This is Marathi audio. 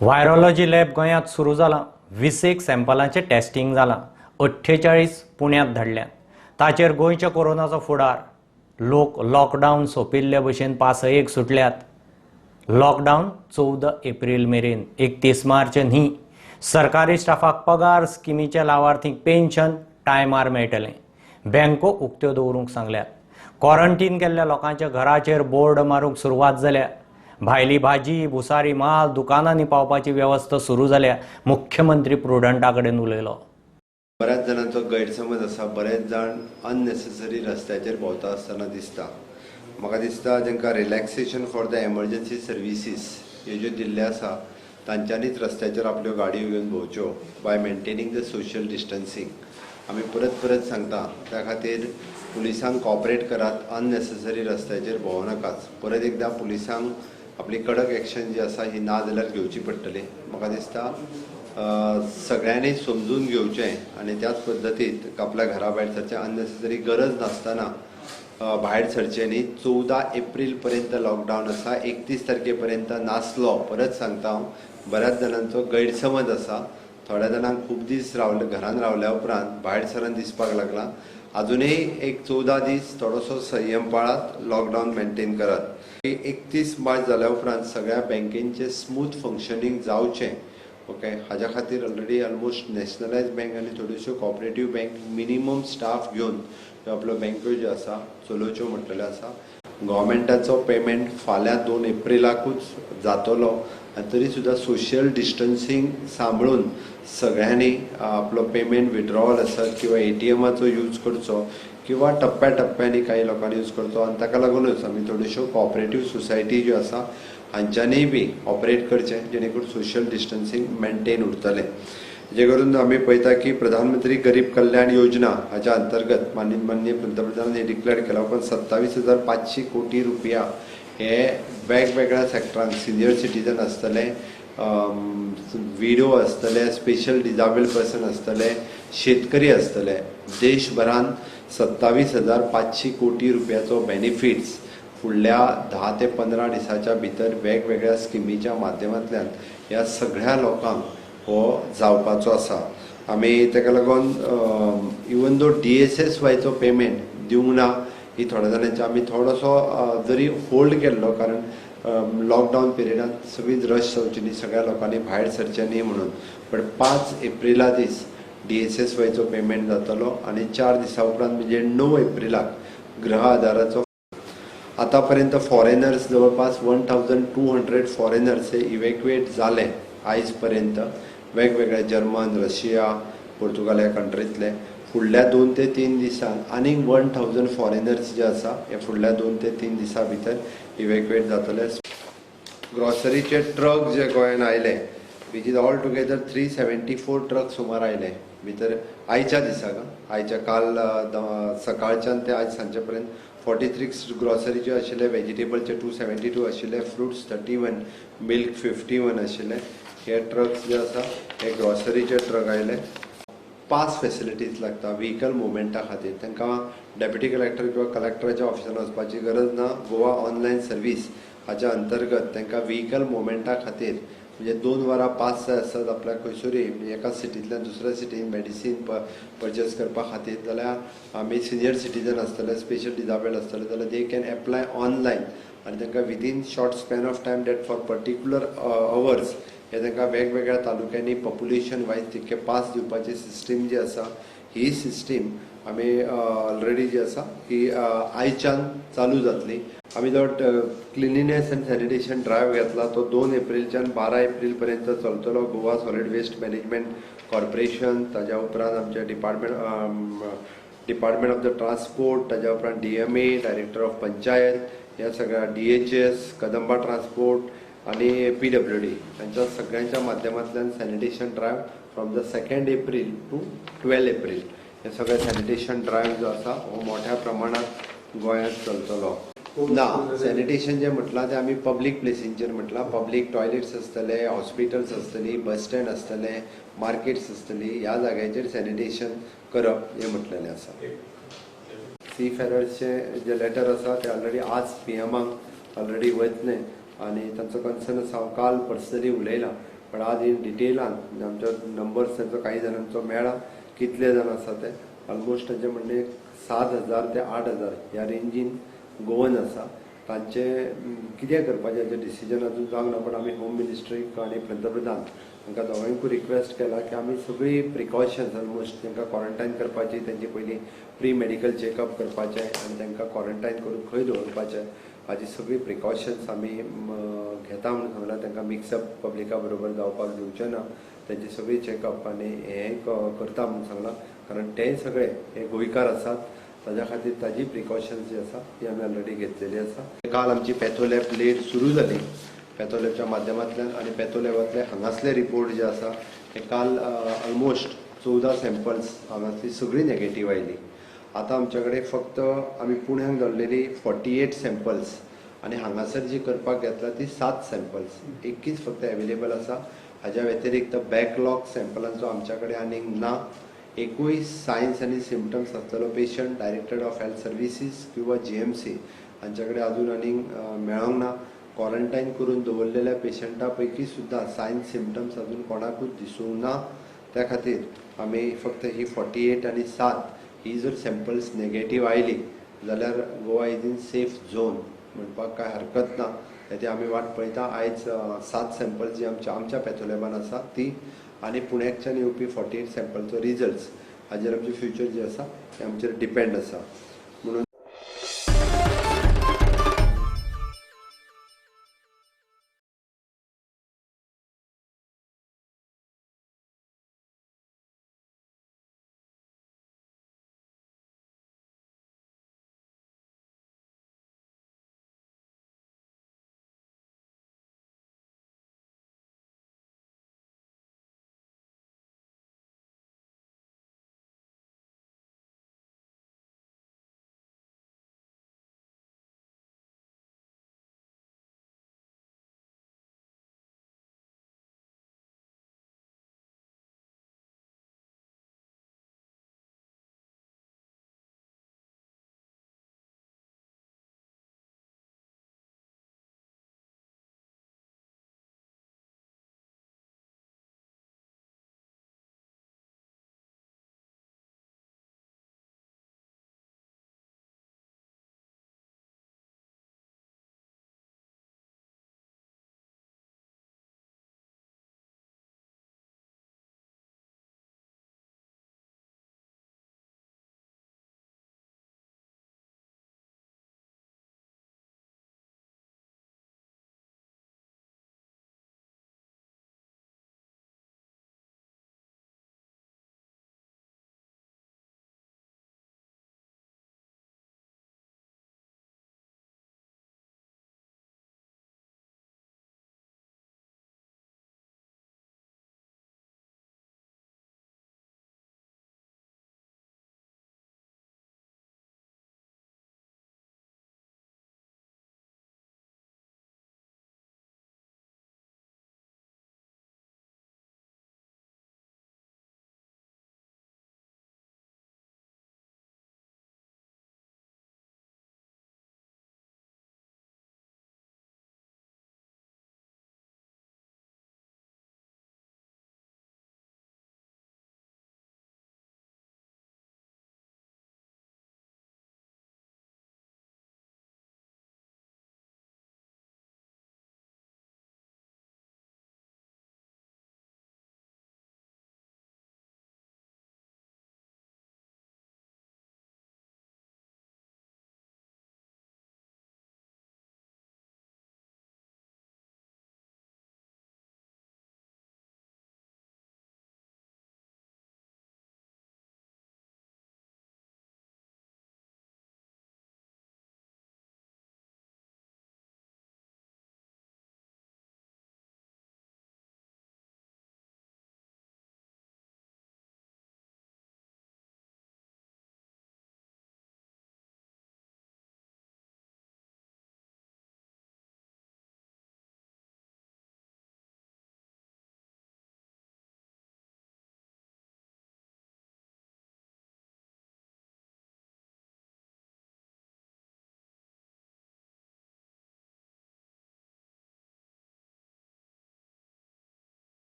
व्हायरोलॉजी लॅब गोंयांत सुरू जाला। 20 सॅम्पलांचे टेस्टिंग जालां। 48 पुण्यात धाडल्यात। ताचेर गोंयच्या कोरोनाचो फुडार। लोक लॉकडावन सोंपिल्ले भशेन पासयेक सुटल्यात। लॉकडावन 14 एप्रिल मेरेन, 31 मार्च न्ही। सरकारी स्टाफाक पगार, स्किमीच्या लावार्थींक पेन्शन टायमार मेळटलें। बँको उक्त्यो दवरूंक सांगल्यात। क्वॉरंटीन केल्ल्या लोकांच्या घराचेर बोर्ड मारूंक सुरवात जाल्या। भायली भाजी, भुसारी माल दुकानांनी पावपाची वेवस्था सुरू जाल्या। मुख्यमंत्री प्रुडंटा कडेन उलयलो। बऱ्याच जणांचो गैरसमज आसा। बरेच जण अननेसेसरी रस्त्याचेर भोंवता आसतना दिसता। म्हाका दिसता जेंकां relaxation for the emergency services ह्यो ज्यो दिल्ले आसा तांच्यांनीच रस्त्याचेर आपल्यो गाडयो घेवन भोंवच्यो by maintaining the social distancing. आमी परत परत सांगता त्या खातीर पुलिसांक कॉपरेट करात। अननेसेसरी रस्त्याचेर भोंवू नाकात। परत एकदां पुलिसांक आपली कडक एक्शन जी आसा ही ना जाल्यार घेवची पडटली। म्हाका दिसता सगळ्यांनी समजून घेवचें आनी त्याच पद्दतीत आपल्या घरा भायर सरचें। अननेसेसरी गरज नासतना भायर सरचें न्ही। 14 एप्रिल पर्यंत लॉकडावन आसा। 31 तारखे पर्यंत नासलो। परत सांगता हांव, बऱ्याच जणांचो गैरसमज आसा। थोड्या जाणांक खूब दीस घरान रावल्या उपरांत भायर सरून दिसपाक लागला। अजूनय एक 14 दीस थोडोसो संयम पाळात, लॉकडावन मेंटेन करात। 31 मार्च जाल्या उपरांत सगळ्या बँकेंचें स्मूथ फंक्शनींग जावचें। ओके, हाज्या खातीर ऑलरेडी ऑलमोस्ट नॅशनलायज बँक आनी थोड्योश्यो कॉपरेटीव बँक मिनिमम स्टाफ घेवन आपल्यो बँको ज्यो आसा चलोवच्यो म्हटलेल्यो आसा। गव्हर्मेंटाचो पेमेंट फाल्यां 2 एप्रिलाकूच जातलो आनी तरी सुद्दां सोशल डिस्टन्सिंग सांबाळून सगळ्यांनी आपलो पेमेंट विड्रॉवल आसत किंवा एटीएमाचो यूज करचो किंवा टप्प्या टप्प्यांनी काही लोकांनी यूज करचो। आनी ताका लागूनच आमी थोड्योश्यो कॉपरेटीव सोसायटी ज्यो आसा हांच्यांनीय बी ऑपरेट करचें जेणे करून सोशल डिस्टन्सिंग मेंटेन उरतलें। जे करून आमी पळयता की प्रधानमंत्री गरीब कल्याण योजना हाच्या अंतर्गत माननीय पंतप्रधानांनी डिक्लेअर केला पण 27,500 कोटी रुपया हे वेगवेगळ्या सेक्टरांक सिनियर सिटीजन आसतले, विडो आसतले, स्पेशल डिजेबल्ड पर्सन आसतले, शेतकरी आसतले। देशभरान 27,500 कोटी रुपयाचो बेनिफिट्स फुडल्या 10 ते 15 दिसाच्या भितर वेगवेगळ्या स्किमीच्या माध्यमांतल्यान ह्या सगळ्या लोकांक हो जावपाचो आसा। आमी ताका लागून इवन दो DSSYचो पेमेंट दिवंक ना ही थोड्या जाणांची आमी थोडोसो जरी होल्ड केल्लो, कारण लॉकडावन पिरियडांत सगळींच रश जावची न्ही, सगळ्या लोकांनी भायर सरचें न्ही म्हणून। पण 5 एप्रिला दीस DSSYचो पेमेंट जातलो आनी 4 दिसां उपरांत म्हणजे 9 एप्रिलाक गृह आधाराचो। आतापर्यंत फॉरेनर्स जवळपास 1200 फॉरेनर्स हे इवॅक्युएट जाले आयज पर्यंत वेगवेगळ्या जर्मन, रशिया, पोर्तुगाल ह्या कंट्रींतले। फुडल्या 2 ते 3 दिसांक आनीक 1000 फॉरेनर्स जे आसा हे फुडल्या 2 ते 3 दिसां भितर इवॅक्युएट जातले। ग्रॉसरीचे ट्रक जे गोंयांत आयले which is all together 374 truck सुमार आयले भितर आयच्या दिसाक। आयच्या काल सकाळच्यान ते आयज सांजे पर्यंत 43 ग्रॉसरीचे आशिल्ले, व्हेजिटेबलचे 272 आशिल्ले, फ्रुट्स 31, मिल्क 51 आशिल्ले। हे ट्रक्स जे आसा हे ग्रॉसरीचे ट्रक आयले। पास फॅसिलिटीज लागता व्हेकल मुवमेंटा खातीर। तांकां डेप्युटी कलेक्टर किंवा कलेक्टराच्या ऑफिसान वचपाची गरज ना। गोवा ऑनलायन सर्वीस हाच्या अंतर्गत तांकां व्हेकल मुवमेंटा खातीर म्हणजे 2 वरां पास जाय आसतात आपल्याक खंयसरूय एका सिटींतल्यान दुसऱ्या सिटीन मेडिसीन परचेस करपा खातीर, जाल्यार आमी सिनियर सिटीजन आसतले, स्पेशल डिजेबल्ड आसतले जाल्यार दे कॅन एप्लाय ऑनलायन आनी तांकां within short span of time date for particular hours हे तांकां वेगवेगळ्या तालुक्यांनी पॉप्युलेशन वायज तितके पास दिवपाची सिस्टीम जी आसा ही सिस्टीम आमी ऑलरेडी जी आसा ही आयच्यान चालू जातली। आमी जो क्लिनिनेस एंड सॅनिटेशन ड्रायव्ह घेतला तो 2 एप्रिलच्यान 12 एप्रिल पर्यंत चलतलो। Goa solid waste management corporation, ताज्या उपरांत आमचे डिपार्टमेंट ऑफ द ट्रान्सपोर्ट, ताज्या उपरांत DMA, डायरेक्टर ऑफ पंचायत, ह्या सगळ्या DHS, कदंबा ट्रान्सपोर्ट आनी PWD हांच्या सगळ्यांच्या माध्यमांतल्यान sanitation drive from the 2 April to 12 April हे सगळे सॅनिटेशन ड्रायव्ह जो आसा हो मोठ्या प्रमाणात गोंयांत चलतलो। ना, सॅनिटेशन जे म्हटलां ते आमी पब्लीक प्लेसींचेर म्हटलां। पब्लीक टॉयलेट्स आसतले, हॉस्पिटल्स आसतली, बस स्टँड आसतले, मार्केट्स आसतली, ह्या जाग्याचेर सॅनिटेशन करप हे म्हटलेलें आसा। सी फेरर्सचे जे लेटर आसा ते ऑलरेडी आज PMाक ऑलरेडी वतलें आनी तांचो कन्सर्न आसा। हांव काल पर्सनली उलयलां पण आज इन डिटेलान आमच्या नंबर्स त्यांचो काही जाणांचो मेळ्ळा कितले जाण आसा ते ऑलमोस्ट तांचे म्हणणे 7,000 ते 8,000 ह्या रेंजीन गोवन आसा. तांचे कितें करपाचें हाचें डिसिजन अजून जावंक ना, पण आमी होम मिनिस्ट्रीक आनी पंतप्रधान तांकां दोगांयकूय रिक्वेस्ट केला की आमी सगळी प्रिकॉशन्स ऑलमोस्ट तांकां क्वॉरंटायन करपाची, तेंची पयलीं प्री मेडिकल चॅकअप करपाचें आनी तांकां क्वॉरंटायन करून खंय दवरपाचें हाची सगळी प्रिकॉशन्स आमी घेता म्हणून सांगला. तांकां मिक्सअप पब्लिका बरोबर जावपाक दिवचें ना, तेंची सगळी चॅकअप आनी हें करता म्हणून सांगला. कारण ते सगळे हे गोंयकार आसात, ताज्या खातीर ताजी प्रिकॉशन्स जी आसा ती आमी ऑलरेडी घेतलेली आसा. काल आमची पॅथोलॅब लेट सुरू जाली पॅथोलॅबच्या माध्यमांतल्यान, आनी पॅथोलॅबांतले हांगासले रिपोर्ट जे आसा ते काल ऑलमोस्ट 14 सॅम्पल्स हांगासली सगळी नॅगेटीव आयली. आतां आमचे कडेन फक्त आमी पुण्याक धरलेली 48 सॅम्पल्स आनी हांगासर जी करपाक घेतला ती 7 सॅम्पल्स एकूच फक्त एवेलेबल आसा. हाज्या व्यतिरिक्त बॅकलॉग सॅम्पलांचो आमच्या कडेन आनीक ना. एकूय सायन्स आनी सिम्पटम्स आसलेलो patient director of health services किंवा GMC हांच्या कडेन अजून आनीक मेळोंक ना. क्वॉरंटायन करून दवरलेल्या पेशंटा पैकी सुद्दां सायन्स सिम्पटम्स अजून कोणाकूच दिसूंक ना. त्या खातीर आमी फक्त ही 48 आनी 7 ही जर सॅम्पल्स नॅगेटीव आयली जाल्यार Goa is in safe zone म्हणपाक काय हरकत ना. ते आमी वाट पळयता. आयज 7 सॅम्पल्स जी आमच्या पॅथोलॅबान आसा ती आनी पुण्याच्यान येवपी 48 सॅम्पलचो रिजल्ट्स हाजेर आमचे फ्युचर जे आसा ते आमचेर डिपेंड आसा.